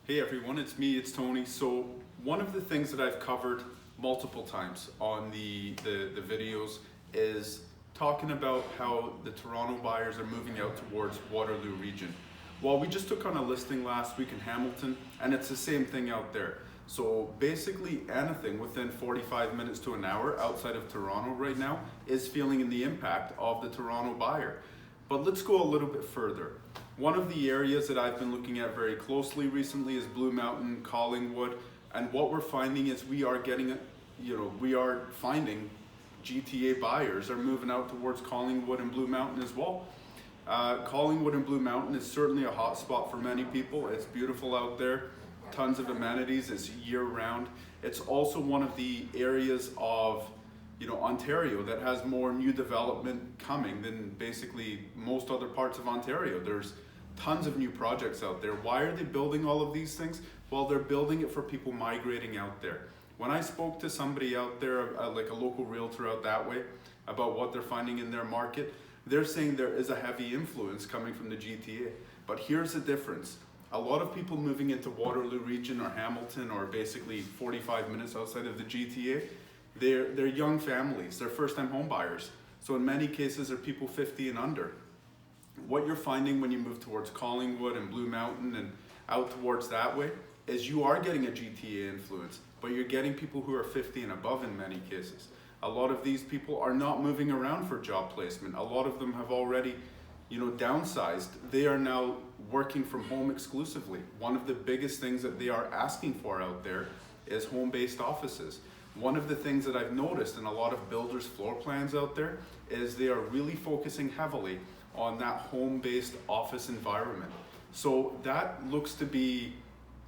Hey everyone, it's me, it's Tony. So one of the things that I've covered multiple times on the videos is talking about how the Toronto buyers are moving out towards Waterloo region. Well, we just took on a listing last week in Hamilton and it's the same thing out there. So basically anything within 45 minutes to an hour outside of Toronto right now is feeling the impact of the Toronto buyer. But let's go a little bit further. One of the areas that I've been looking at very closely recently is Blue Mountain, Collingwood, and what we're finding is we are finding GTA buyers are moving out towards Collingwood and Blue Mountain as well. Collingwood and Blue Mountain is certainly a hot spot for many people. It's beautiful out there, tons of amenities, it's year round. It's also one of the areas of Ontario that has more new development coming than basically most other parts of Ontario. There's tons of new projects out there. Why are they building all of these things? Well, they're building it for people migrating out there. When I spoke to somebody out there, like a local realtor out that way, about what they're finding in their market, they're saying there is a heavy influence coming from the GTA. But here's the difference. A lot of people moving into Waterloo region or Hamilton or basically 45 minutes outside of the GTA, they're young families, they're first-time home buyers. So in many cases, they're people 50 and under. What you're finding when you move towards Collingwood and Blue Mountain and out towards that way is you are getting a GTA influence, but you're getting people who are 50 and above in many cases. A lot of these people are not moving around for job placement. A lot of them have already downsized. They are now working from home exclusively. One of the biggest things that they are asking for out there is home-based offices. One of the things that I've noticed in a lot of builders' floor plans out there is they are really focusing heavily on that home-based office environment. So that looks to be,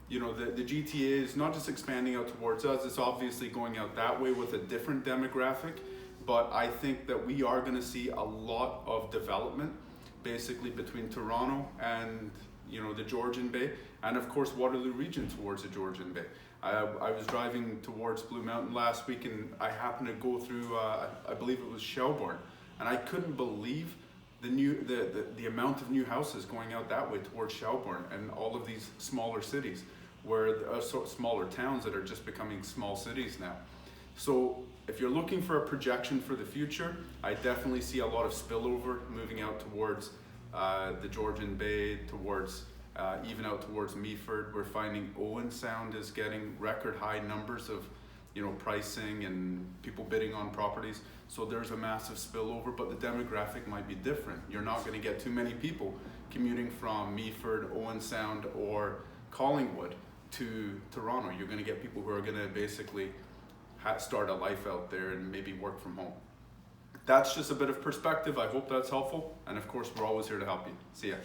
the GTA is not just expanding out towards us, it's obviously going out that way with a different demographic, but I think that we are gonna see a lot of development basically between Toronto and the Georgian Bay, and of course Waterloo region towards the Georgian Bay. I was driving towards Blue Mountain last week and I happened to go through, I believe it was Shelbourne, and I couldn't believe the amount of new houses going out that way towards Shelbourne and all of these smaller cities, where smaller towns that are just becoming small cities now. So if you're looking for a projection for the future, I definitely see a lot of spillover moving out towards the Georgian Bay, towards even out towards Meaford. We're finding Owen Sound is getting record high numbers of pricing and people bidding on properties. So there's a massive spillover, but the demographic might be different. You're not going to get too many people commuting from Meaford, Owen Sound, or Collingwood to Toronto. You're going to get people who are going to basically start a life out there and maybe work from home. That's just a bit of perspective. I hope that's helpful. And of course, we're always here to help you. See ya.